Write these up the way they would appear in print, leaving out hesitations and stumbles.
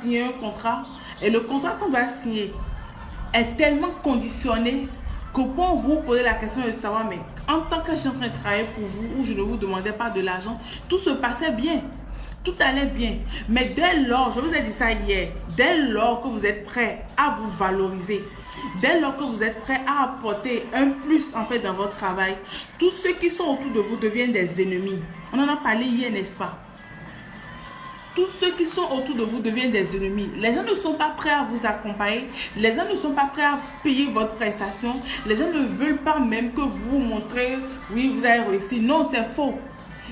signer un contrat et le contrat qu'on va signer est tellement conditionné que pour vous poser la question de savoir, mais en tant que je suis en train de travailler pour vous, où je ne vous demandais pas de l'argent, tout se passait bien. Tout allait bien. Mais dès lors, je vous ai dit ça hier, dès lors que vous êtes prêt à vous valoriser, dès lors que vous êtes prêt à apporter un plus en fait dans votre travail, tous ceux qui sont autour de vous deviennent des ennemis. On en a parlé hier, n'est-ce pas? Tous ceux qui sont autour de vous deviennent des ennemis. Les gens ne sont pas prêts à vous accompagner. Les gens ne sont pas prêts à payer votre prestation. Les gens ne veulent pas même que vous montrez, oui, vous avez réussi. Non, c'est faux.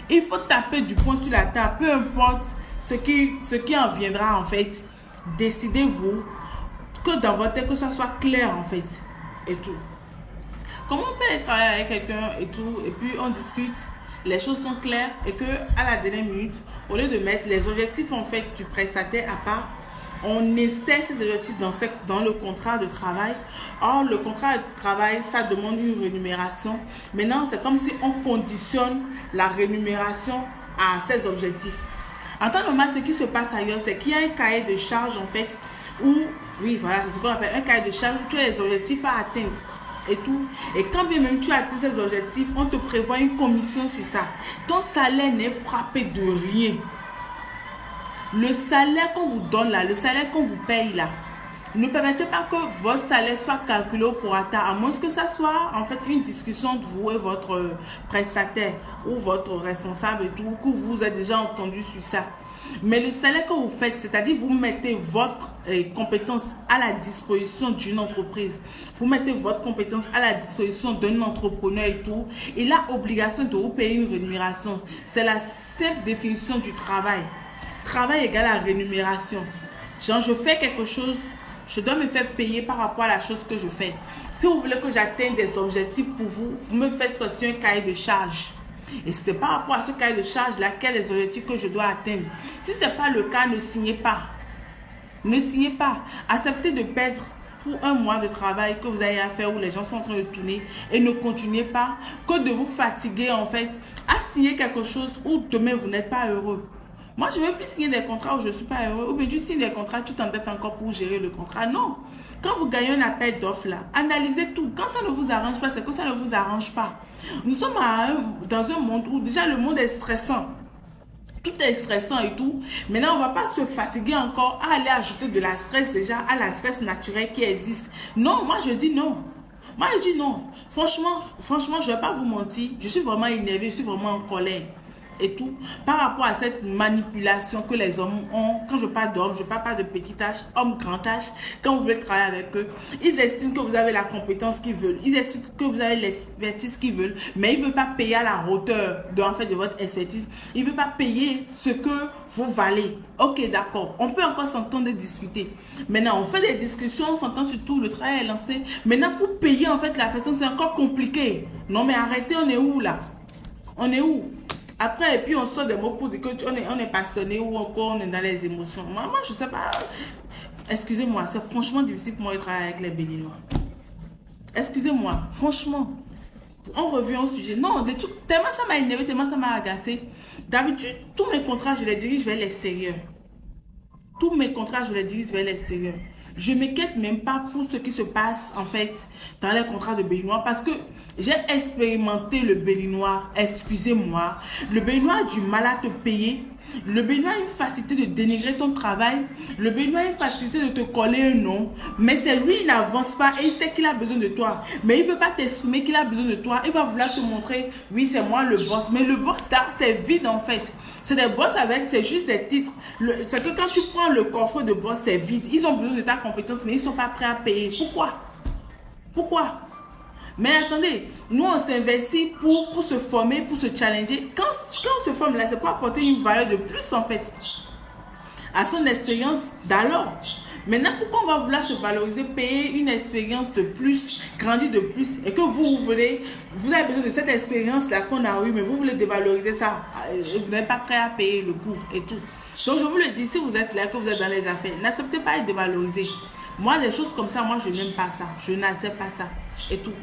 Il faut taper du poing sur la table, peu importe ce qui en viendra en fait. Décidez-vous que dans votre tête, que ça soit clair en fait. Et tout. Comment on peut aller travailler avec quelqu'un et tout, et puis on discute, les choses sont claires et que à la dernière minute, au lieu de mettre les objectifs en fait du prestataire à part, on essaie ces objectifs dans le contrat de travail. Or, le contrat de travail, ça demande une rémunération. Maintenant, c'est comme si on conditionne la rémunération à ces objectifs. En temps normal, ce qui se passe ailleurs, c'est qu'il y a un cahier de charge en fait, où, oui, voilà, c'est ce qu'on appelle un cahier de charge où tu as les objectifs à atteindre. Et tout. Et quand bien même tu atteins ces objectifs, on te prévoit une commission sur ça. Ton salaire n'est frappé de rien. Le salaire qu'on vous donne là, le salaire qu'on vous paye là, ne permettez pas que votre salaire soit calculé au prorata, à moins que ça soit en fait une discussion de vous et votre prestataire ou votre responsable et tout, que vous avez déjà entendu sur ça. Mais le salaire que vous faites, c'est-à-dire vous mettez votre compétence à la disposition d'une entreprise, vous mettez votre compétence à la disposition d'un entrepreneur et tout, il a obligation de vous payer une rémunération. C'est la simple définition du travail. Travail égale à rémunération. Genre, je fais quelque chose, je dois me faire payer par rapport à la chose que je fais. Si vous voulez que j'atteigne des objectifs pour vous, vous me faites sortir un cahier de charge. Et c'est par rapport à ce cahier de charge là quels les objectifs que je dois atteindre. Si ce n'est pas le cas, ne signez pas. Ne signez pas. Acceptez de perdre pour un mois de travail que vous avez à faire où les gens sont en train de tourner et ne continuez pas que de vous fatiguer en fait à signer quelque chose où demain vous n'êtes pas heureux. Moi, je ne veux plus signer des contrats où je ne suis pas heureux. Ou bien tu signes des contrats, tu t'endettes encore pour gérer le contrat. Non. Quand vous gagnez un appel d'offres là, analysez tout. Quand ça ne vous arrange pas, c'est que ça ne vous arrange pas. Nous sommes dans un monde où déjà le monde est stressant. Tout est stressant et tout. Maintenant, on ne va pas se fatiguer encore à aller ajouter de la stress déjà à la stress naturelle qui existe. Non, moi je dis non. Moi je dis non. Franchement, je ne vais pas vous mentir. Je suis vraiment énervée, je suis vraiment en colère. Et tout, par rapport à cette manipulation que les hommes ont. Quand je parle d'hommes, je ne parle pas de petits tâches, hommes grand tâches. Quand vous voulez travailler avec eux, ils estiment que vous avez la compétence qu'ils veulent, ils estiment que vous avez l'expertise qu'ils veulent, mais ils ne veulent pas payer à la hauteur de votre expertise. Ils ne veulent pas payer ce que vous valez. Ok, d'accord, on peut encore s'entendre et discuter. Maintenant, on fait des discussions, on s'entend sur tout, le travail est lancé. Maintenant, pour payer en fait la personne, c'est encore compliqué. Non mais arrêtez, on est où là? On est où? Après, et puis on sort des mots pour dire qu'on est passionné ou encore on est dans les émotions. Moi je sais pas. Excusez-moi, c'est franchement difficile pour moi de travailler avec les Béninois. Excusez-moi, franchement. On revient au sujet. Non, tellement ça m'a énervé, tellement ça m'a agacé. D'habitude, tous mes contrats, je les dirige vers l'extérieur. Tous mes contrats, je les dirige vers l'extérieur. Je ne m'inquiète même pas pour ce qui se passe en fait dans les contrats de béninois parce que j'ai expérimenté le béninois, excusez-moi. Le béninois a du mal à te payer. Le béninois a une facilité de dénigrer ton travail. Le béninois a une facilité de te coller un nom. Mais c'est lui, il n'avance pas et il sait qu'il a besoin de toi. Mais il ne veut pas t'exprimer qu'il a besoin de toi. Il va vouloir te montrer, oui, c'est moi le boss. Mais le boss là, c'est vide en fait. C'est des boss avec, c'est juste des titres. C'est que quand tu prends le coffre de boss, c'est vide. Ils ont besoin de ta compétence, mais ils ne sont pas prêts à payer. Pourquoi? Pourquoi? Mais attendez, nous on s'investit pour se former, pour se challenger. Quand on se forme là, c'est pour apporter une valeur de plus en fait à son expérience d'alors. Maintenant, pourquoi on va vouloir se valoriser, payer une expérience de plus, grandir de plus, et que vous avez besoin de cette expérience-là qu'on a eue, mais vous voulez dévaloriser ça, et vous n'êtes pas prêt à payer le coût et tout. Donc je vous le dis, si vous êtes là, que vous êtes dans les affaires, n'acceptez pas être dévalorisé. Moi, des choses comme ça, moi je n'aime pas ça, je n'accepte pas ça et tout.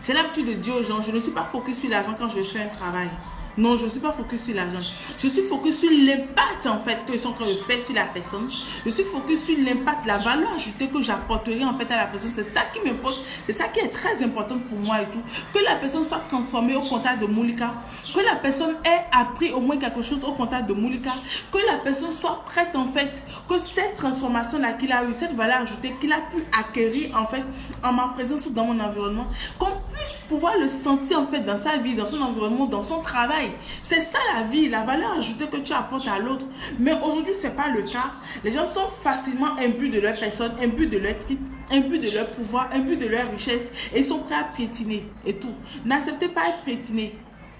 J'ai l'habitude de dire aux gens, je ne suis pas focus sur l'argent quand je fais un travail. Non, je ne suis pas focus sur l'argent. Je suis focus sur l'impact en fait que sont en train de faire sur la personne. Je suis focus sur l'impact, la valeur ajoutée que j'apporterai en fait à la personne. C'est ça qui m'importe. C'est ça qui est très important pour moi et tout. Que la personne soit transformée au contact de Moulika. Que la personne ait appris au moins quelque chose au contact de Moulika. Que la personne soit prête en fait. Que cette transformation-là qu'il a eu, cette valeur ajoutée qu'il a pu acquérir en fait en ma présence ou dans mon environnement. Qu'on puisse pouvoir le sentir en fait dans sa vie, dans son environnement, dans son travail. C'est ça la vie, la valeur ajoutée que tu apportes à l'autre. Mais aujourd'hui, ce n'est pas le cas. Les gens sont facilement imbus de leur personne, imbus de leur titre, imbus de leur pouvoir, imbus de leur richesse et ils sont prêts à piétiner et tout. N'acceptez pas être piétiné.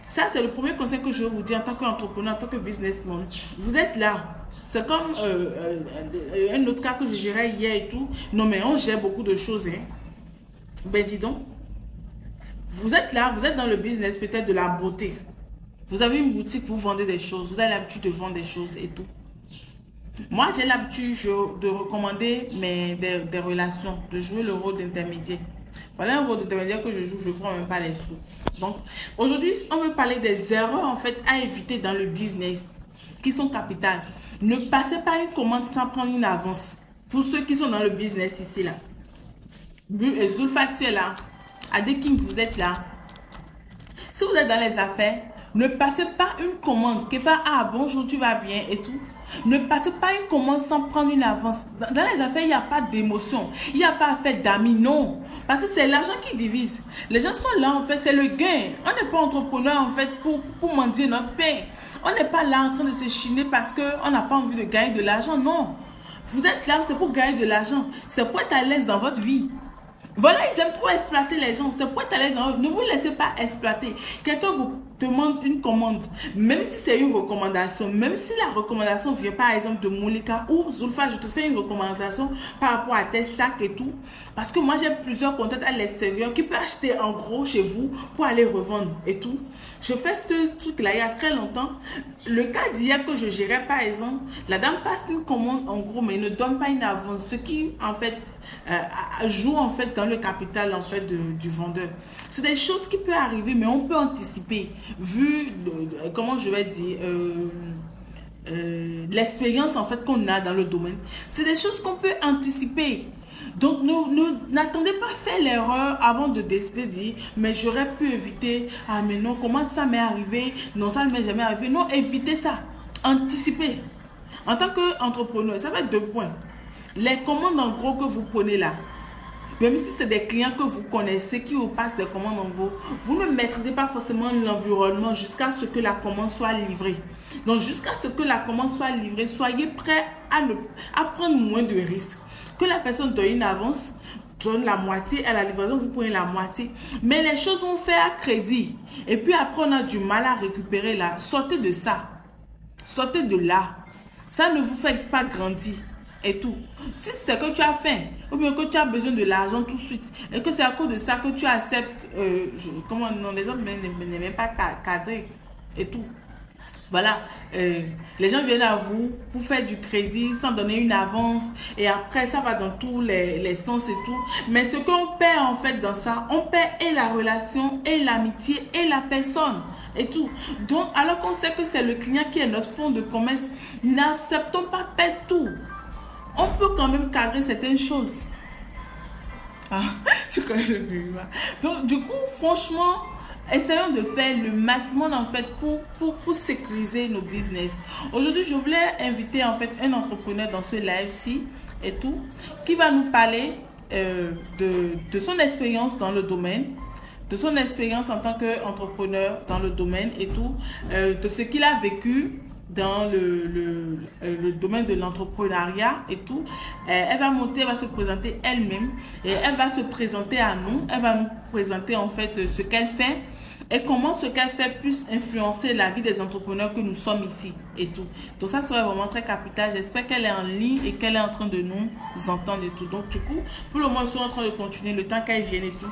Ça, c'est le premier conseil que je vais vous dire en tant qu'entrepreneur, en tant que businessman. Vous êtes là. C'est comme un autre cas que je gérais hier et tout. Non, mais on gère beaucoup de choses. Hein. Ben, dis donc. Vous êtes là, vous êtes dans le business peut-être de la beauté. Vous avez une boutique, vous vendez des choses, vous avez l'habitude de vendre des choses et tout. Moi, j'ai l'habitude de recommander des relations, de jouer le rôle d'intermédiaire. Voilà un rôle d'intermédiaire que je joue, je ne prends même pas les sous. Donc, aujourd'hui, on veut parler des erreurs en fait à éviter dans le business qui sont capitales. Ne passez pas une commande sans prendre une avance. Pour ceux qui sont dans le business ici, là. Zulfa, tu es là. Adeking, vous êtes là. Si vous êtes dans les affaires, ne passez pas une commande qui va ah bonjour, tu vas bien et tout. Ne passez pas une commande sans prendre une avance. Dans les affaires, il n'y a pas d'émotion. Il n'y a pas à faire d'amis, non. Parce que c'est l'argent qui divise. Les gens sont là, en fait, c'est le gain. On n'est pas entrepreneur, en fait, pour mendier notre pain. On n'est pas là en train de se chiner parce qu'on n'a pas envie de gagner de l'argent, non. Vous êtes là, c'est pour gagner de l'argent. C'est pour être à l'aise dans votre vie. Voilà, ils aiment trop exploiter les gens. C'est pour être à l'aise. Ne vous laissez pas exploiter. Quelqu'un vous demande une commande, même si c'est une recommandation, même si la recommandation vient par exemple de Moulika ou Zulfa, je te fais une recommandation par rapport à tes sacs et tout. Parce que moi, j'ai plusieurs contacts à l'extérieur qui peuvent acheter en gros chez vous pour aller revendre et tout. Je fais ce truc-là il y a très longtemps. Le cas d'hier que je gérais, par exemple, la dame passe une commande en gros, mais ne donne pas une avance. Ce qui, en fait, joue en fait dans le capital en fait du vendeur. C'est des choses qui peuvent arriver, mais on peut anticiper vu comment je vais dire l'expérience en fait qu'on a dans le domaine. C'est des choses qu'on peut anticiper. Donc n'attendez pas à faire l'erreur avant de décider de dire mais j'aurais pu éviter. Ah mais non, comment ça m'est arrivé? Non, ça ne m'est jamais arrivé. Non, évitez ça. Anticipez. En tant qu'entrepreneur, ça va être 2 points. Les commandes en gros que vous prenez là, même si c'est des clients que vous connaissez qui vous passent des commandes en gros, vous ne maîtrisez pas forcément l'environnement jusqu'à ce que la commande soit livrée. Donc jusqu'à ce que la commande soit livrée, soyez prêts à prendre moins de risques. Que la personne donne une avance, donne la moitié, à la livraison vous prenez la moitié. Mais les choses vont faire à crédit. Et puis après on a du mal à récupérer là. Sortez de ça. Sortez de là. Ça ne vous fait pas grandir. Et tout. Si c'est que tu as faim ou bien que tu as besoin de l'argent tout de suite et que c'est à cause de ça que tu acceptes comment non, les hommes n'est même pas cadré et tout. Voilà, les gens viennent à vous pour faire du crédit sans donner une avance et après ça va dans tous les sens et tout. Mais ce qu'on perd en fait dans ça, on perd et la relation et l'amitié et la personne et tout. Donc alors qu'on sait que c'est le client qui est notre fonds de commerce, n'acceptons pas perdre tout. On peut quand même cadrer certaines choses. Ah, tu connais le climat. Donc, du coup, franchement, essayons de faire le maximum en fait pour sécuriser nos business. Aujourd'hui, je voulais inviter en fait un entrepreneur dans ce live-ci et tout, qui va nous parler de son expérience dans le domaine, de son expérience en tant qu'entrepreneur dans le domaine et tout, de ce qu'il a vécu dans le domaine de l'entrepreneuriat et tout. Elle va monter, elle va se présenter elle-même et elle va se présenter à nous, elle va nous présenter en fait ce qu'elle fait et comment ce qu'elle fait puisse influencer la vie des entrepreneurs que nous sommes ici et tout. Donc ça serait vraiment très capital. J'espère qu'elle est en ligne et qu'elle est en train de nous entendre et tout. Donc du coup, pour le moment, je suis en train de continuer le temps qu'elle vienne et tout.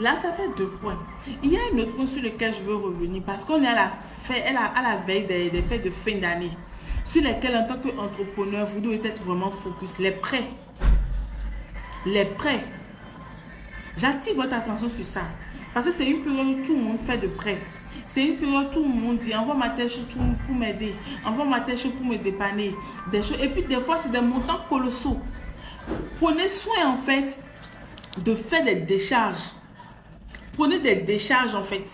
Là, ça fait 2 points. Il y a un autre point sur lequel je veux revenir parce qu'on est à la veille des fêtes de fin d'année sur lesquelles en tant qu'entrepreneur, vous devez être vraiment focus. Les prêts. Les prêts. J'attire votre attention sur ça. Parce que c'est une période où tout le monde fait de prêt. C'est une période où tout le monde dit envoie-moi telle chose pour m'aider, envoie-moi telle chose pour me dépanner. Des choses. Et puis des fois, c'est des montants colossaux. Prenez soin en fait de faire des décharges. Prenez des décharges en fait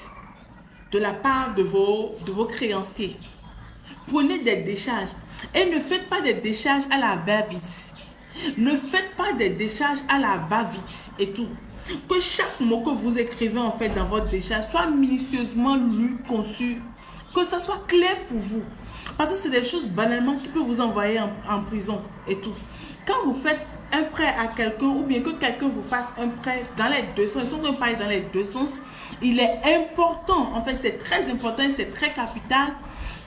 de la part de vos créanciers. Prenez des décharges et ne faites pas des décharges à la va-vite. Ne faites pas des décharges à la va-vite et tout. Que chaque mot que vous écrivez en fait dans votre décharge soit minutieusement lu, conçu, que ça soit clair pour vous. Parce que c'est des choses banalement qui peuvent vous envoyer en prison et tout. Quand vous faites un prêt à quelqu'un ou bien que quelqu'un vous fasse un prêt dans les deux sens, ils sont en train de dans les deux sens, il est important, en fait c'est très important et c'est très capital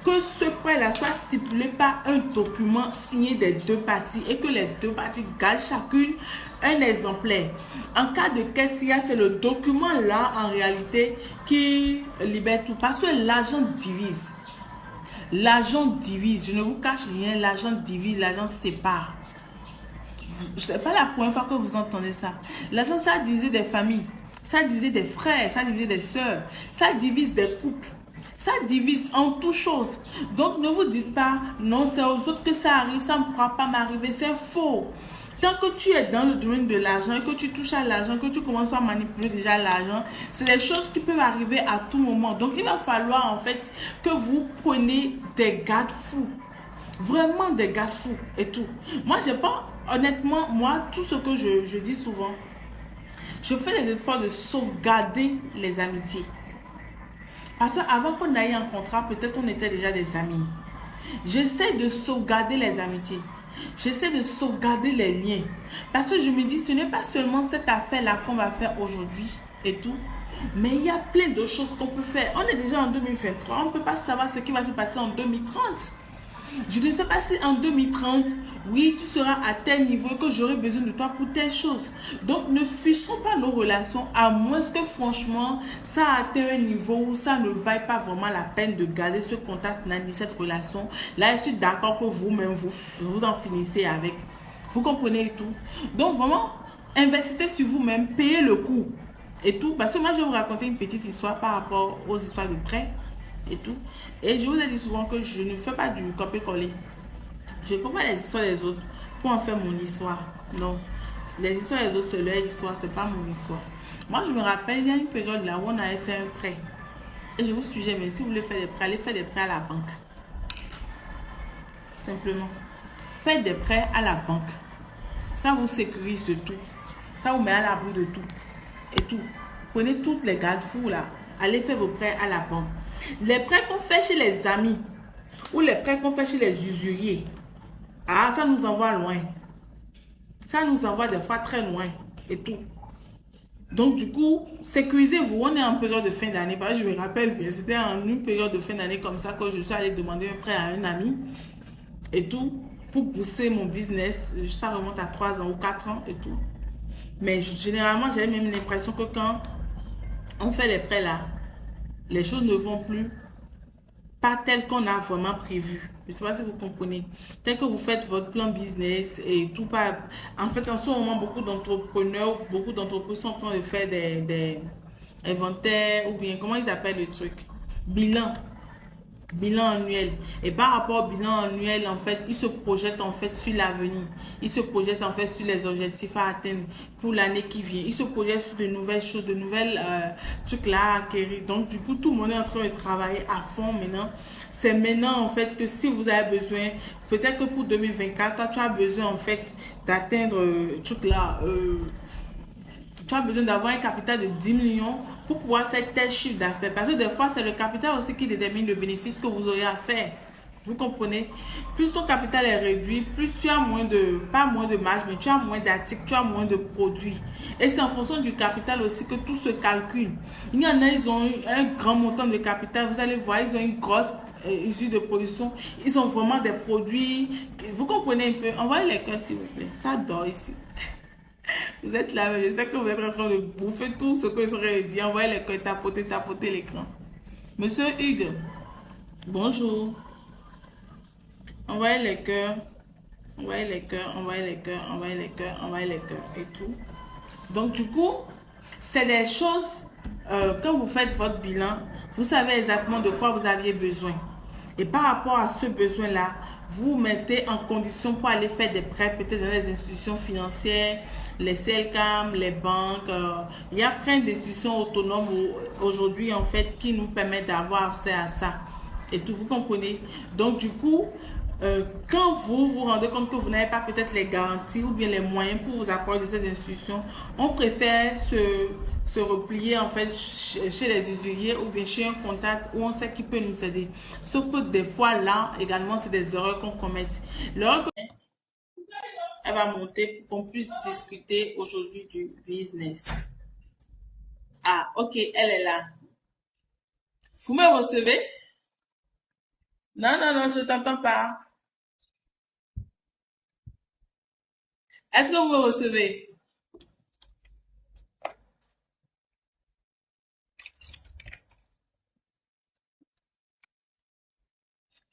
que ce prêt-là soit stipulé par un document signé des deux parties et que les deux parties gardent chacune un exemplaire. En cas de caissière, c'est le document-là en réalité qui libère tout parce que l'argent divise. L'argent divise, je ne vous cache rien, l'argent divise, l'argent sépare. Ce n'est pas la première fois que vous entendez ça. L'argent, ça a divisé des familles, ça a divisé des frères, ça a divisé des sœurs, ça divise des couples. Ça divise en toutes choses. Donc ne vous dites pas, non, c'est aux autres que ça arrive, ça ne pourra pas m'arriver. C'est faux. Tant que tu es dans le domaine de l'argent et que tu touches à l'argent, que tu commences à manipuler déjà l'argent, c'est des choses qui peuvent arriver à tout moment. Donc il va falloir en fait que vous preniez des garde-fous. Vraiment des garde-fous et tout. Moi, j'ai pas, honnêtement, moi, tout ce que je dis souvent, je fais des efforts de sauvegarder les amitiés. Parce qu'avant qu'on aille en contrat, peut-être on était déjà des amis. J'essaie de sauvegarder les amitiés. J'essaie de sauvegarder les liens. Parce que je me dis, ce n'est pas seulement cette affaire-là qu'on va faire aujourd'hui et tout. Mais il y a plein de choses qu'on peut faire. On est déjà en 2023. On ne peut pas savoir ce qui va se passer en 2030. Je ne sais pas si en 2030, oui, tu seras à tel niveau et que j'aurai besoin de toi pour telle chose. Donc, ne fixons pas nos relations à moins que franchement, ça a atteint un niveau où ça ne vaille pas vraiment la peine de garder ce contact, ni cette relation. Là, je suis d'accord que vous-même, vous en finissez avec. Vous comprenez et tout. Donc, vraiment, investissez sur vous-même, payez le coût et tout. Parce que moi, je vais vous raconter une petite histoire par rapport aux histoires de prêt et tout. Et je vous ai dit souvent que je ne fais pas du copier-coller. Je ne prends pas les histoires des autres pour en faire mon histoire. Non. Les histoires des autres, c'est leur histoire, c'est pas mon histoire. Moi, je me rappelle, il y a une période là où on avait fait un prêt. Et je vous suggère, mais si vous voulez faire des prêts, allez faire des prêts à la banque. Simplement. Faites des prêts à la banque. Ça vous sécurise de tout. Ça vous met à l'abri de tout. Et tout. Prenez toutes les garde-fous là. Allez faire vos prêts à la banque. Les prêts qu'on fait chez les amis ou les prêts qu'on fait chez les usuriers, ah, ça nous envoie loin. Ça nous envoie des fois très loin et tout. Donc du coup, sécurisez-vous. On est en période de fin d'année. Parce que je me rappelle bien, c'était en une période de fin d'année comme ça que je suis allée demander un prêt à un ami et tout pour pousser mon business. Ça remonte à 3 ans ou 4 ans et tout. Mais généralement, j'ai même l'impression que quand on fait les prêts là, les choses ne vont plus pas telles qu'on a vraiment prévu. Je ne sais pas si vous comprenez. Tel que vous faites votre plan business et tout pas. En fait, en ce moment, beaucoup d'entrepreneurs, beaucoup d'entreprises sont en train de faire des inventaires ou bien, comment ils appellent le truc? Bilan. Bilan annuel. Et par rapport au bilan annuel, en fait, ils se projettent en fait sur l'avenir. Ils se projettent en fait sur les objectifs à atteindre pour l'année qui vient. Ils se projettent sur de nouvelles choses, de nouvelles trucs là à acquérir. Donc, du coup, tout le monde est en train de travailler à fond maintenant. C'est maintenant en fait que si vous avez besoin, peut-être que pour 2024, toi, tu as besoin en fait d'atteindre truc là. Tu as besoin d'avoir un capital de 10 millions pour pouvoir faire tel chiffre d'affaires. Parce que des fois, c'est le capital aussi qui détermine le bénéfice que vous aurez à faire. Vous comprenez? Plus ton capital est réduit, plus tu as moins de, pas moins de marge, mais tu as moins d'articles, tu as moins de produits. Et c'est en fonction du capital aussi que tout se calcule. Il y en a, ils ont un grand montant de capital. Vous allez voir, ils ont une grosse usine de production. Ils ont vraiment des produits. Vous comprenez un peu? Envoyez les cœurs, s'il vous plaît. Ça dort ici. Vous êtes là, je sais que vous êtes en train de bouffer tout ce que j'aurais dit. Envoyez les cœurs, tapoter l'écran. Monsieur Hugues, bonjour. Envoyez les cœurs, envoyez les cœurs, envoyez les cœurs, envoyez les cœurs, envoyez les cœurs et tout. Donc du coup, c'est des choses quand vous faites votre bilan, vous savez exactement de quoi vous aviez besoin. Et par rapport à ce besoin-là, vous mettez en condition pour aller faire des prêts, peut-être dans les institutions financières, les CELCAM, les banques. Il y a plein d'institutions autonomes aujourd'hui, en fait, qui nous permettent d'avoir accès à ça. Et tout, vous comprenez? Donc, du coup, quand vous vous rendez compte que vous n'avez pas peut-être les garanties ou bien les moyens pour vous accorder de ces institutions, on préfère se replier en fait chez les usuriers ou bien chez un contact où on sait qui peut nous aider. Sauf que des fois là également c'est des erreurs qu'on commet. L'erreur elle va monter pour qu'on puisse discuter aujourd'hui du business. Ah ok, elle est là. Vous me recevez? Non, non, non, je t'entends pas. Est-ce que vous me recevez?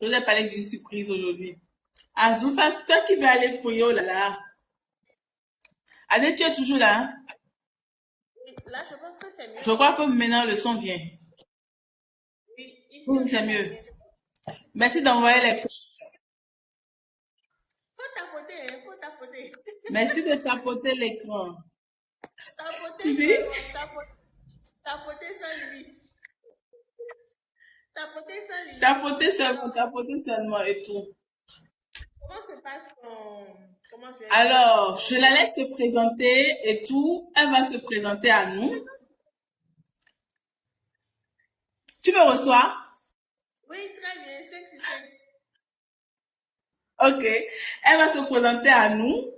Je vous ai parlé d'une surprise aujourd'hui. Azoufa, toi qui veux aller prier, oh là là. Adé, tu es toujours là? Hein? Là, je pense que c'est mieux. Je crois que maintenant le son vient. Oui, ici Oui, aussi, c'est ça mieux. vient. Merci d'envoyer les. Faut tapoter, hein, faut tapoter. Merci de tapoter l'écran. Tu Tapoter dis? seulement, tapoter sans limite. Tapoter sans limite. Alors, Tapoter seulement et tout. comment se passe ton... Comment je vais dire? Alors, je la laisse se présenter et tout. Elle va se présenter à nous. Tu me reçois? Oui, très bien, 5 sur 5. Ok. Elle va se présenter à nous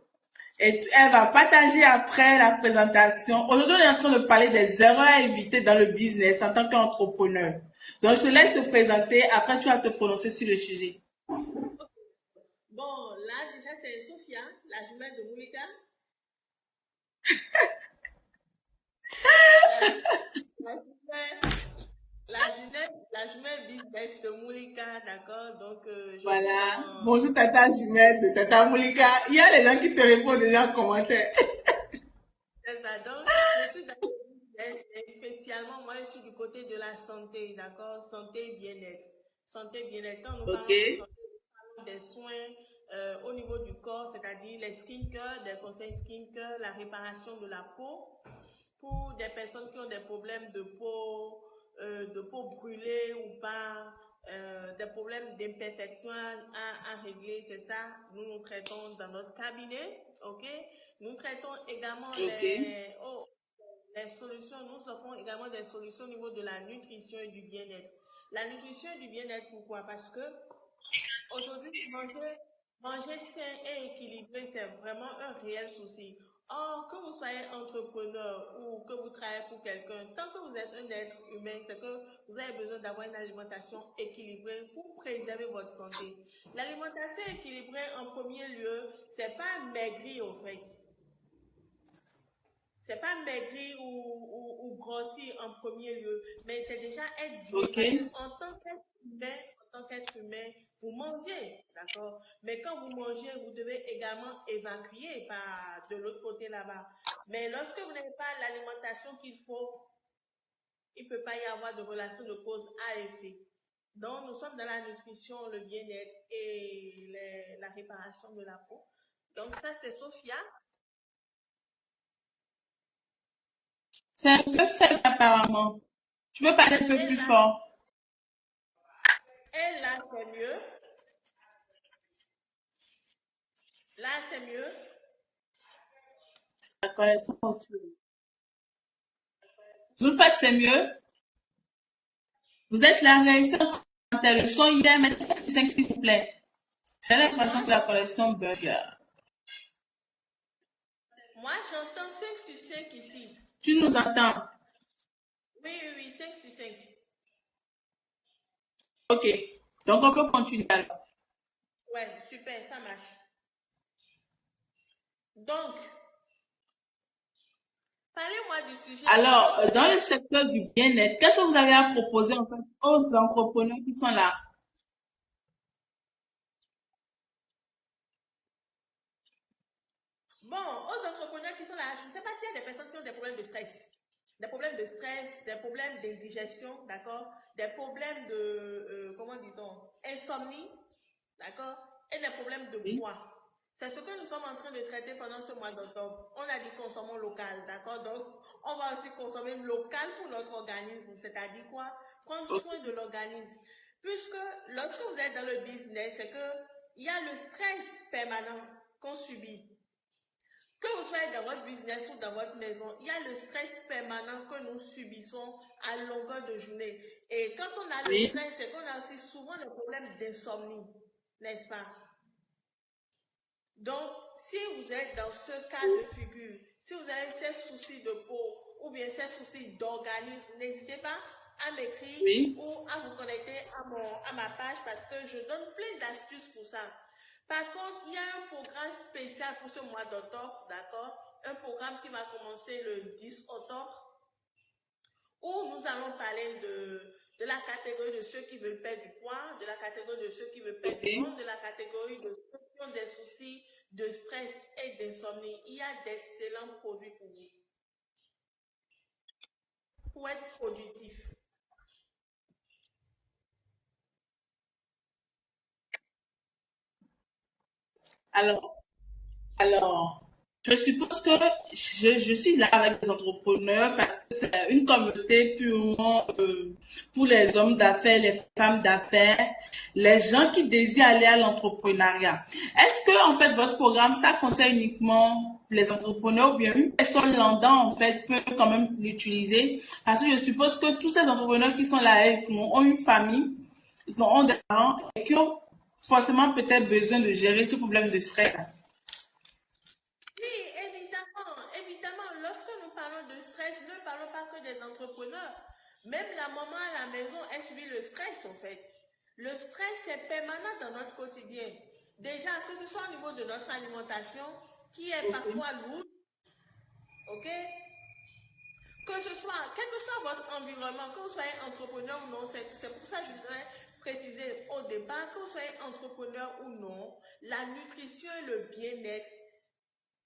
et elle va partager après la présentation. Aujourd'hui, on est en train de parler des erreurs à éviter dans le business en tant qu'entrepreneur. Donc, je te laisse se présenter. Après, tu vas te prononcer sur le sujet. Bon, là, déjà, c'est Sophia, la jumelle de Moulika. La, la jumelle business de Moulika, d'accord? Donc, je suis Voilà. dans... Bonjour Tata Jumelle de Tata Moulika. Il y a les gens qui te répondent déjà en commentaire. C'est ça. Donc, je suis dans le business et spécialement, moi, je suis du côté de la santé, d'accord? Santé, bien-être. Santé, bien-être. Quand nous Ok. parlons de santé, nous parlons des soins au niveau du corps, c'est-à-dire les skincare, des conseils skincare, la réparation de la peau pour des personnes qui ont des problèmes de peau brûlée ou pas, des problèmes d'imperfection à régler, c'est ça, nous traitons dans notre cabinet, ok? Nous traitons également Ok. les solutions, nous offrons également des solutions au niveau de la nutrition et du bien-être. La nutrition et du bien-être, pourquoi? Parce que aujourd'hui, manger sain et équilibré, c'est vraiment un réel souci. Or, que vous soyez entrepreneur ou que vous travaillez pour quelqu'un, tant que vous êtes un être humain, c'est que vous avez besoin d'avoir une alimentation équilibrée pour préserver votre santé. L'alimentation équilibrée, en premier lieu, c'est pas maigrir, en fait. C'est pas maigrir ou grossir en premier lieu, mais c'est déjà être bien. Ok. Parce qu'en tant qu'être humain, vous mangez, d'accord? Mais quand vous mangez, vous devez également évacuer par de l'autre côté là-bas. Mais lorsque vous n'avez pas l'alimentation qu'il faut, il ne peut pas y avoir de relation de cause à effet. Donc, nous sommes dans la nutrition, le bien-être et la réparation de la peau. Donc, ça, c'est Sophia. C'est un peu faible apparemment. Tu peux parler un peu Et plus là, fort. et là c'est mieux. Là, c'est mieux. La connexion aussi. Vous le faites, c'est mieux. Vous êtes là, réussir le son, il est mettre 5 s'il vous plaît. J'ai l'impression Moi, que la connexion bug. moi j'entends 5 sur 5 ici. Tu nous entends? Oui, oui, oui, 5 sur 5. Ok. Donc, on peut continuer alors. Ouais, super, ça marche. Donc, parlez-moi du sujet. Alors, Qu'est-ce que dans vous... le secteur du bien-être, qu'est-ce que vous avez à proposer en fait aux entrepreneurs qui sont là? Bon, aux entrepreneurs qui sont là, je ne sais pas s'il y a des personnes qui ont des problèmes de stress. des problèmes de stress, des problèmes d'indigestion, d'accord, des problèmes de, comment dit-on, insomnie, d'accord, et des problèmes de Oui. poids. C'est ce que nous sommes en train de traiter pendant ce mois d'octobre. On a dit consommons local, d'accord? Donc, on va aussi consommer local pour notre organisme. C'est-à-dire quoi? Prendre soin de l'organisme. Puisque lorsque vous êtes dans le business, c'est qu'il y a le stress permanent qu'on subit. Que vous soyez dans votre business ou dans votre maison, il y a le stress permanent que nous subissons à longueur de journée. Et quand on a le stress, c'est qu'on a aussi souvent le problème d'insomnie, n'est-ce pas? Donc, si vous êtes dans ce cas de figure, si vous avez ces soucis de peau ou bien ces soucis d'organisme, n'hésitez pas à m'écrire ou à vous connecter à ma page parce que je donne plein d'astuces pour ça. Par contre, il y a un programme spécial pour ce mois d'octobre, d'accord? Un programme qui va commencer le 10 octobre où nous allons parler de la catégorie de ceux qui veulent perdre du poids, de la catégorie de ceux qui veulent perdre du ventre, de la catégorie de ceux qui ont des soucis de stress et d'insomnie. Il y a d'excellents produits pour vous. Pour être productif. Alors, je suppose que je suis là avec des entrepreneurs parce que c'est une communauté purement pour les hommes d'affaires, les femmes d'affaires, les gens qui désirent aller à l'entrepreneuriat. Est-ce que, en fait, votre programme, ça concerne uniquement les entrepreneurs ou bien une personne lambda, en fait, peut quand même l'utiliser? Parce que je suppose que tous ces entrepreneurs qui sont là avec nous ont une famille, ils ont des parents et qui ont forcément peut-être besoin de gérer ce problème de stress. Oui, évidemment, lorsque nous parlons de stress, nous ne parlons pas que des entrepreneurs. Même la maman à la maison, elle subit le stress en fait. Le stress est permanent dans notre quotidien. Déjà, que ce soit au niveau de notre alimentation, qui est parfois lourde, ok? Que ce soit, quel que soit votre environnement, que vous soyez entrepreneur ou non, c'est pour ça que je voudrais préciser au départ, que vous soyez entrepreneur ou non, la nutrition et le bien-être,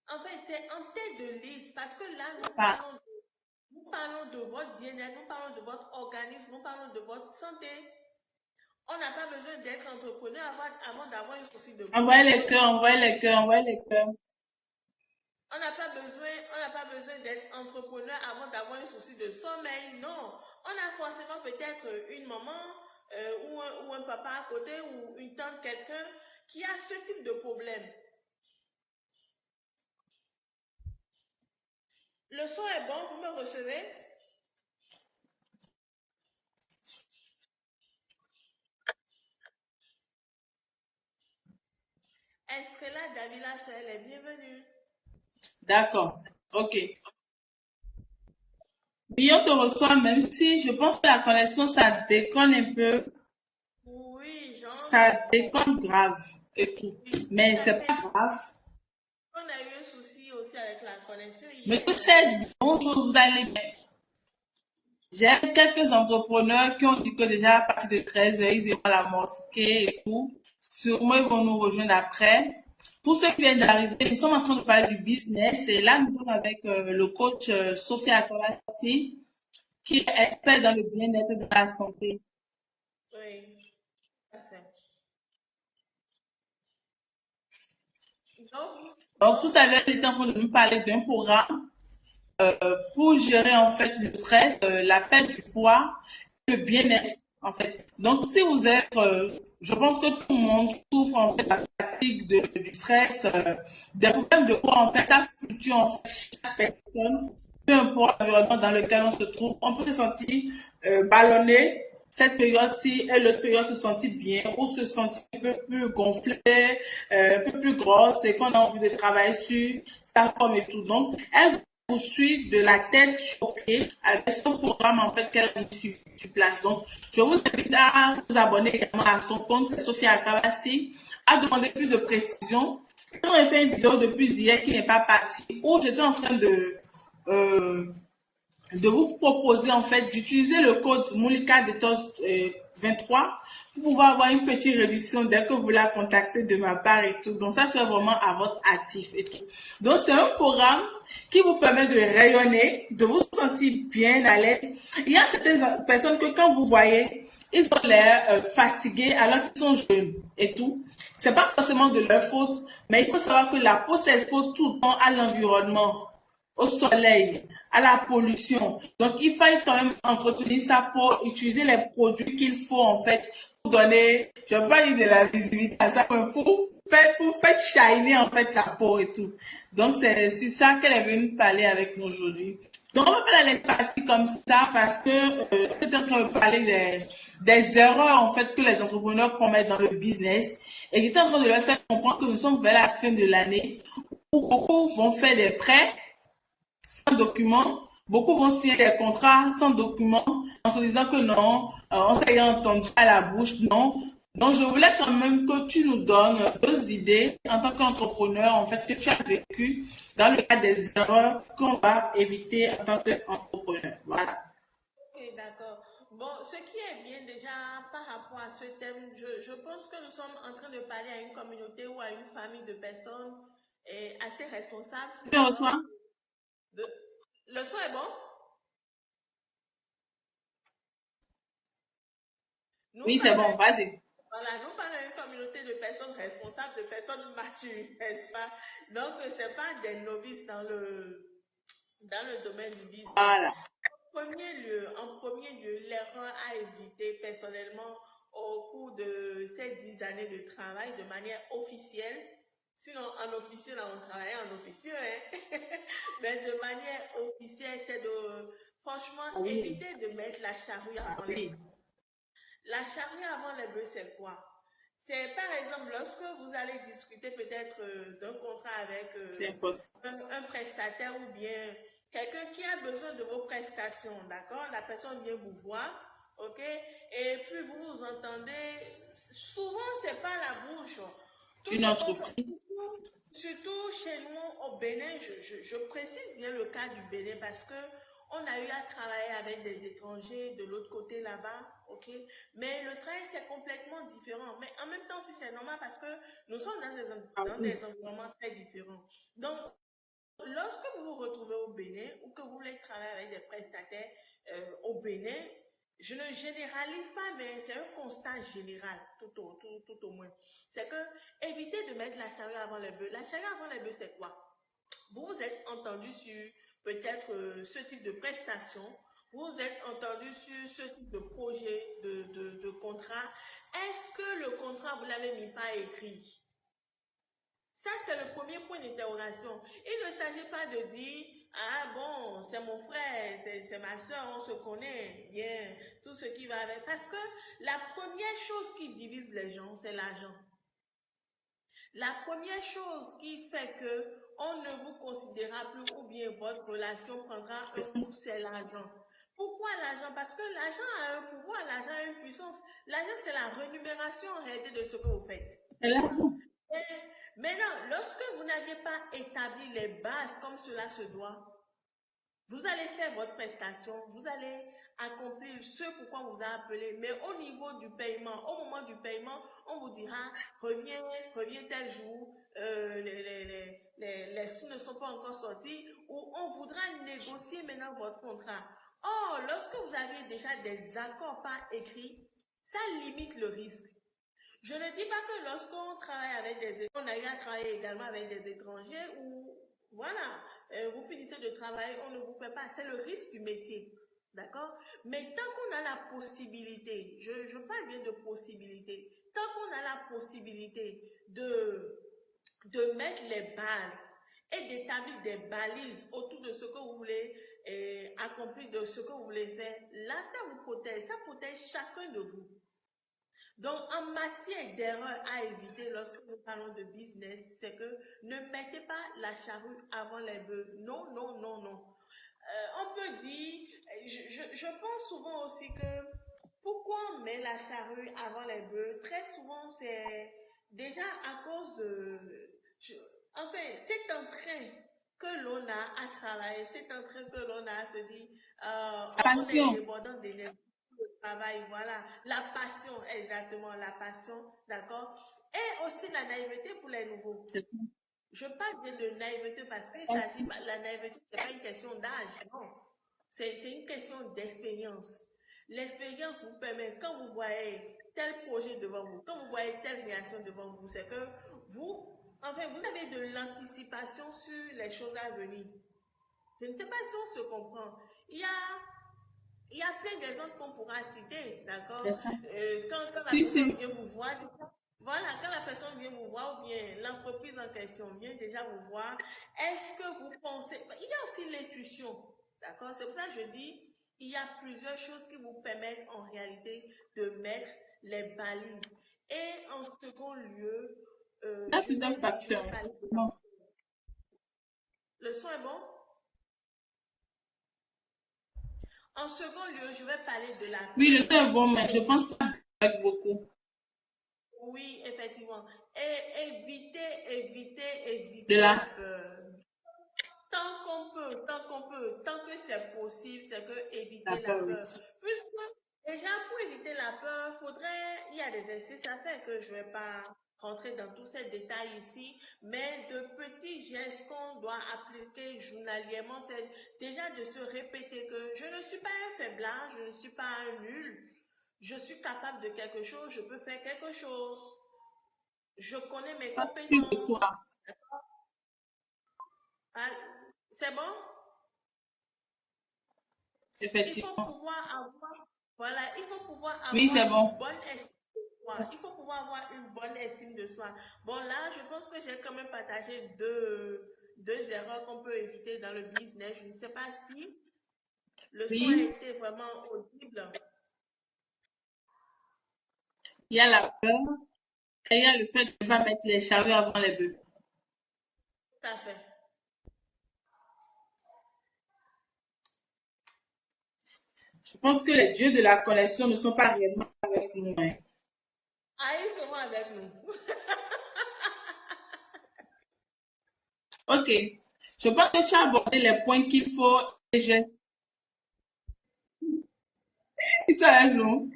en fait, c'est en tête de liste parce que là, nous parlons de votre bien-être, nous parlons de votre organisme, nous parlons de votre santé. On n'a pas besoin d'être entrepreneur avant d'avoir un souci de santé. Envoyez les cœurs, envoyez les cœurs, envoyez les cœurs. On n'a pas besoin d'être entrepreneur avant d'avoir un souci de sommeil. Non, on a forcément peut-être une maman ou un papa à côté ou une tante, quelqu'un qui a ce type de problème. Le son est bon, vous me recevez? Estrella Davila, elle est bienvenue. D'accord, ok. Oui, on te reçoit même si je pense que la connexion, ça déconne un peu. Oui, genre. Ça déconne grave et tout. Mais c'est pas grave. On a eu un souci aussi avec la connexion. Mais tout c'est bonjour, vous allez bien. J'ai quelques entrepreneurs qui ont dit que déjà à partir de 13h, ils iront à la mosquée et tout. Sûrement, ils vont nous rejoindre après. Pour ceux qui viennent d'arriver, nous sommes en train de parler du business. Et là, nous sommes avec le coach Sophia Akawasi, qui est expert dans le bien-être et dans la santé. Oui, parfait. Donc, tout à l'heure, il était en train de nous parler d'un programme pour gérer en fait le stress, la perte du poids, le bien-être en fait. Donc si vous êtes, je pense que tout le monde souffre en fait de la fatigue, du stress, des problèmes de poids en fait, ça fluctue en fait chaque personne, peu importe l'environnement dans lequel on se trouve, on peut se sentir ballonné cette période-ci et l'autre période se sentir bien ou se sentir un peu plus gonflé, un peu plus grosse et qu'on a envie de travailler sur sa forme et tout. Donc, elle vous suit de la tête aux pieds avec son programme en fait qu'elle a mis sur place. Donc, je vous invite à vous abonner également à son compte, c'est Sophia Akawasi, à demander plus de précision. On a fait une vidéo depuis hier qui n'est pas partie où j'étais en train de vous proposer en fait d'utiliser le code Moulika Detox 23 pour pouvoir avoir une petite réduction dès que vous la contactez de ma part et tout. Donc ça c'est vraiment à votre actif et tout. Donc c'est un programme qui vous permet de rayonner, de vous sentir bien à l'aise. Il y a certaines personnes que quand vous voyez, ils ont l'air fatigués alors qu'ils sont jeunes et tout. C'est pas forcément de leur faute, mais il faut savoir que la peau s'expose tout le temps à l'environnement, au soleil, à la pollution. Donc, il faut quand même entretenir sa peau, utiliser les produits qu'il faut en fait pour donner, je ne veux pas dire de la visibilité à ça, mais pour faire shiner en fait la peau et tout. Donc, c'est sur ça qu'elle est venue parler avec nous aujourd'hui. Donc, on va pas aller partir comme ça parce que peut-être qu'on va parler des erreurs en fait que les entrepreneurs commettent dans le business. Et j'étais en train de leur faire comprendre que nous sommes vers la fin de l'année où beaucoup vont faire des prêts sans document. Beaucoup vont signer des contrats sans document en se disant que non, on s'est entendu à la bouche, non. Donc, je voulais quand même que tu nous donnes deux idées en tant qu'entrepreneur, en fait, que tu as vécu dans le cas des erreurs qu'on va éviter en tant qu'entrepreneur. Voilà. Ok, d'accord. Bon, ce qui est bien déjà par rapport à ce thème, je pense que nous sommes en train de parler à une communauté ou à une famille de personnes assez responsables qui Tu vraiment... reçois? Le son est bon? Nous Oui, c'est parlons, bon, vas-y. voilà, nous parlons d'une communauté de personnes responsables, de personnes matures, n'est-ce pas? Donc, ce n'est pas des novices dans le domaine du business. Voilà. En premier lieu, l'erreur à éviter personnellement au cours de ces 10 années de travail de manière officielle. Sinon, en officieux, là, on travaille en officieux, hein? Mais de manière officielle, c'est de, franchement, Oui. éviter de mettre la charrue avant les bœufs. La charrue avant les bœufs, c'est quoi? C'est par exemple lorsque vous allez discuter peut-être d'un contrat avec un prestataire ou bien quelqu'un qui a besoin de vos prestations, d'accord? La personne vient vous voir, ok? Et puis vous vous entendez, souvent c'est pas la bouche. Une entreprise. Surtout chez nous au Bénin, je précise bien le cas du Bénin parce que on a eu à travailler avec des étrangers de l'autre côté là-bas, ok? Mais le travail, c'est complètement différent. Mais en même temps, si c'est normal parce que nous sommes dans des environnements très différents. Donc, lorsque vous vous retrouvez au Bénin ou que vous voulez travailler avec des prestataires au Bénin, je ne généralise pas, mais c'est un constat général, tout au moins. C'est que évitez de mettre la charrue avant les bœufs. La charrue avant les bœufs, c'est quoi? Vous vous êtes entendu sur peut-être ce type de prestation, vous vous êtes entendu sur ce type de projet, de contrat. Est-ce que le contrat, vous l'avez mis pas écrit? Ça, c'est le premier point d'interrogation. Il ne s'agit pas de dire, ah bon, c'est mon frère, c'est ma soeur, on se connaît bien, tout ce qui va avec. Parce que la première chose qui divise les gens, c'est l'argent. La première chose qui fait que on ne vous considérera plus ou bien votre relation prendra un coup, c'est l'argent. Pourquoi l'argent? Parce que l'argent a un pouvoir, l'argent a une puissance. L'argent, c'est la rémunération en réalité de ce que vous faites. C'est l'argent. Maintenant, lorsque vous n'avez pas établi les bases comme cela se doit, vous allez faire votre prestation, vous allez accomplir ce pourquoi on vous a appelé, mais au niveau du paiement, au moment du paiement, on vous dira, reviens tel jour, les sous ne sont pas encore sortis, ou on voudra négocier maintenant votre contrat. Or, lorsque vous avez déjà des accords pas écrits, ça limite le risque. Je ne dis pas que lorsqu'on travaille avec des étrangers, on a eu à travailler également avec des étrangers ou voilà, vous finissez de travailler, on ne vous paie pas. C'est le risque du métier. D'accord? Mais tant qu'on a la possibilité, je parle bien de possibilité, tant qu'on a la possibilité de mettre les bases et d'établir des balises autour de ce que vous voulez accomplir, de ce que vous voulez faire, là, ça protège chacun de vous. Donc, en matière d'erreur à éviter lorsque nous parlons de business, c'est que ne mettez pas la charrue avant les bœufs. Non, non, non, non. On peut dire, je pense souvent aussi que pourquoi on met la charrue avant les bœufs? Très souvent, c'est déjà à cause de... enfin, c'est un train que l'on a à travailler, c'est un train que l'on a à se dire, on est débordant d'énergie. Le travail, voilà. La passion, exactement, la passion, d'accord? Et aussi la naïveté pour les nouveaux. Je parle bien de naïveté parce que la naïveté, ce n'est pas une question d'âge, non. C'est une question d'expérience. L'expérience vous permet, quand vous voyez tel projet devant vous, quand vous voyez telle réaction devant vous, c'est que vous, enfin, vous avez de l'anticipation sur les choses à venir. Je ne sais pas si on se comprend. Il y a, il y a plein d'exemples qu'on pourra citer, d'accord? Quand la Si, personne si. vient vous voir, voilà, quand la personne vient vous voir ou bien l'entreprise en question vient déjà vous voir, est-ce que vous pensez... Il y a aussi l'intuition, d'accord? C'est pour ça que je dis, il y a plusieurs choses qui vous permettent en réalité de mettre les balises. Et en second lieu, Il y a plusieurs je vais facteurs. parler de... Bon. Le son est bon? En second lieu, je vais parler de la Oui, le peur. temps est bon, mais je pense pas avec beaucoup. Oui, effectivement. Et De éviter la là. peur. Tant que c'est possible, c'est que éviter la D'accord, oui. peur. Puisque déjà, pour éviter la peur, il y a des exercices à faire que je ne vais pas rentrer dans tous ces détails ici, mais de petits gestes qu'on doit appliquer journalièrement, c'est déjà de se répéter que je ne suis pas un faiblard, je ne suis pas un nul, je suis capable de quelque chose, je peux faire quelque chose, je connais mes Pas plus de compétences. soi, Ah, c'est bon? Il faut effectivement. pouvoir avoir, voilà, il faut pouvoir Oui, avoir c'est une bon. bonne estime de soi. Il faut pouvoir avoir une bonne estime de soi. Bon, là, je pense que j'ai quand même partagé deux erreurs qu'on peut éviter dans le business. Je ne sais pas si le son a Oui, été vraiment audible. il y a la peur et il y a le fait de ne pas mettre les charrues avant les bœufs. Tout à fait. Je pense que les dieux de la connexion ne sont pas réellement avec nous, hein. Ah, ils seront avec nous. Ok. Je pense que tu as abordé les points qu'il faut et j'ai. Ils sont avec nous.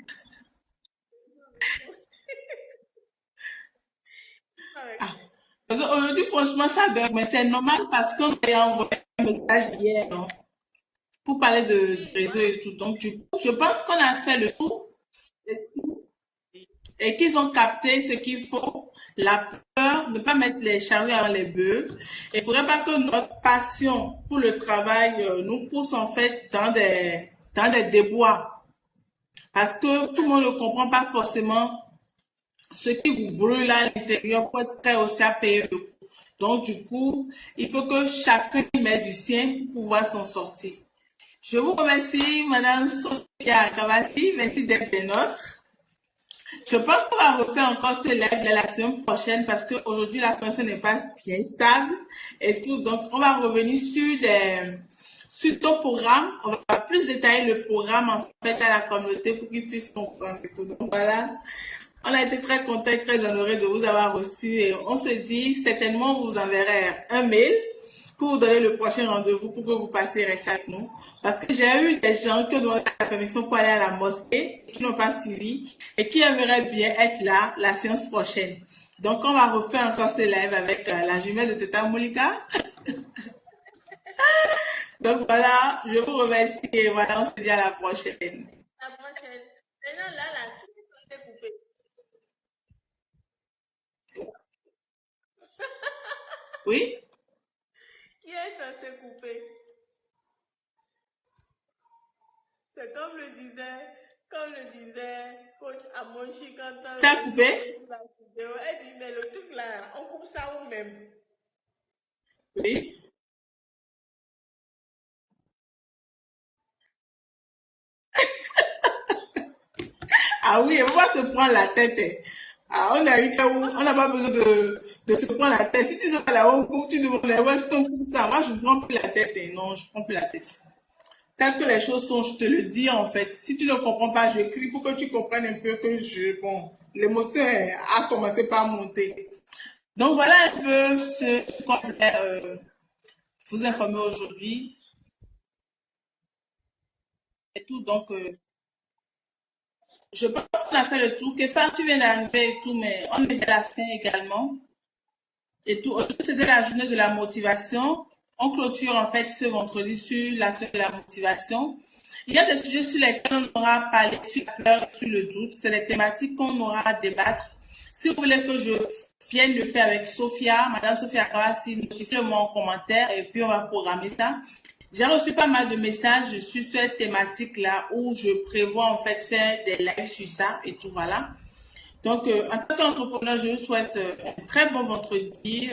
Avec Ah. nous. Parce qu'aujourd'hui, franchement, ça bug, mais c'est normal parce qu'on a envoyé un message hier, non? Pour parler de Oui, réseau voilà. et tout. Donc, du coup, je pense qu'on a fait le tour et qu'ils ont capté ce qu'il faut. La peur, ne pas mettre les charrues avant les bœufs. Il ne faudrait pas que notre passion pour le travail nous pousse en fait dans des déboires. Parce que tout le monde ne comprend pas forcément ce qui vous brûle à l'intérieur pour être prêt aussi à payer le coût. Donc, du coup, il faut que chacun mette du sien pour pouvoir s'en sortir. Je vous remercie, Madame Sophia Kavasi. Merci d'être des nôtres. Je pense qu'on va refaire encore ce live de la semaine prochaine parce qu'aujourd'hui, la connexion n'est pas bien stable et tout. Donc, on va revenir sur ton programme. On va plus détailler le programme en fait à la communauté pour qu'ils puissent comprendre et tout. Donc, voilà. On a été très contents et très honorés de vous avoir reçu et on se dit certainement vous enverrez un mail pour vous donner le prochain rendez-vous pour que vous passiez rester avec nous. Parce que j'ai eu des gens qui ont demandé la permission pour aller à la mosquée et qui n'ont pas suivi et qui aimeraient bien être là la séance prochaine. Donc on va refaire encore ce live avec la jumelle de Teta Moulika. Donc voilà, je vous remercie et voilà, on se dit à la prochaine. La prochaine. Maintenant, là, qui est censé couper? Oui? Qui est censé couper? C'est comme le disait coach Amonchi quand on Ça a a coupé? sur la vidéo. Elle dit, mais le truc là, on coupe ça où même? Oui. Ah oui, on va se prendre la tête, hein. Ah, on a eu ça où on n'a pas besoin de se prendre la tête. Si tu sais pas là-haut, tu demandes là-haut, est-ce qu'on coupe ça? Moi, je ne prends plus la tête, hein. Non, je ne prends plus la tête. Tant que les choses sont, je te le dis en fait. Si tu ne comprends pas, je crie pour que tu comprennes un peu que bon, l'émotion a commencé par monter. Donc voilà un peu ce qu'on voulait vous informer aujourd'hui et tout. Donc, je pense qu'on a fait le tour. Kéfar, tu viens d'arriver et tout, mais on est à la fin également. Et tout, c'était la journée de la motivation. On clôture en fait ce vendredi sur la semaine de la motivation. Il y a des sujets sur lesquels on aura parlé sur la peur, sur le doute. C'est des thématiques qu'on aura à débattre. Si vous voulez que je vienne le faire avec Sophia, Madame Sophia Kawasi, notifiez-le-moi en commentaire et puis on va programmer ça. J'ai reçu pas mal de messages sur cette thématique-là où je prévois en fait faire des lives sur ça et tout, voilà. Donc, en tant qu'entrepreneur, je vous souhaite un très bon vendredi.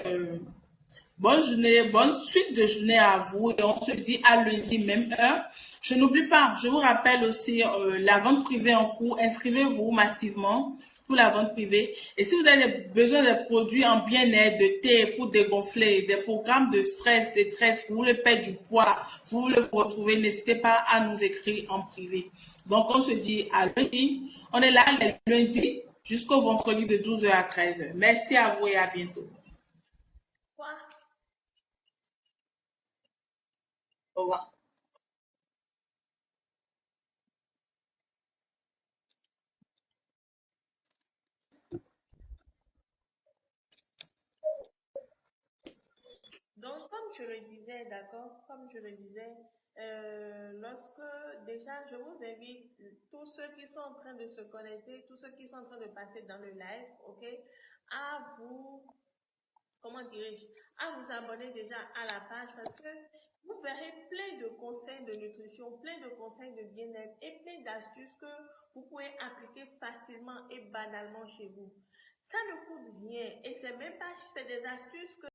Bonne journée, bonne suite de journée à vous et on se dit à lundi, même heure. Je n'oublie pas, je vous rappelle aussi la vente privée en cours. Inscrivez-vous massivement pour la vente privée. Et si vous avez besoin de produits en bien-être, de thé pour dégonfler, des programmes de stress, détresse, vous voulez perdre du poids, vous voulez vous retrouver, n'hésitez pas à nous écrire en privé. Donc, on se dit à lundi. On est là le lundi jusqu'au vendredi de 12h à 13h. Merci à vous et à bientôt. Quoi? Au revoir. Donc, comme je le disais, d'accord, comme je le disais, lorsque déjà, je vous invite, tous ceux qui sont en train de se connecter, tous ceux qui sont en train de passer dans le live, ok, à vous, comment dirais-je, à vous abonner déjà à la page parce que vous verrez plein de conseils de nutrition, plein de conseils de bien-être et plein d'astuces que vous pouvez appliquer facilement et banalement chez vous. Ça ne coûte rien et c'est même pas, c'est des astuces que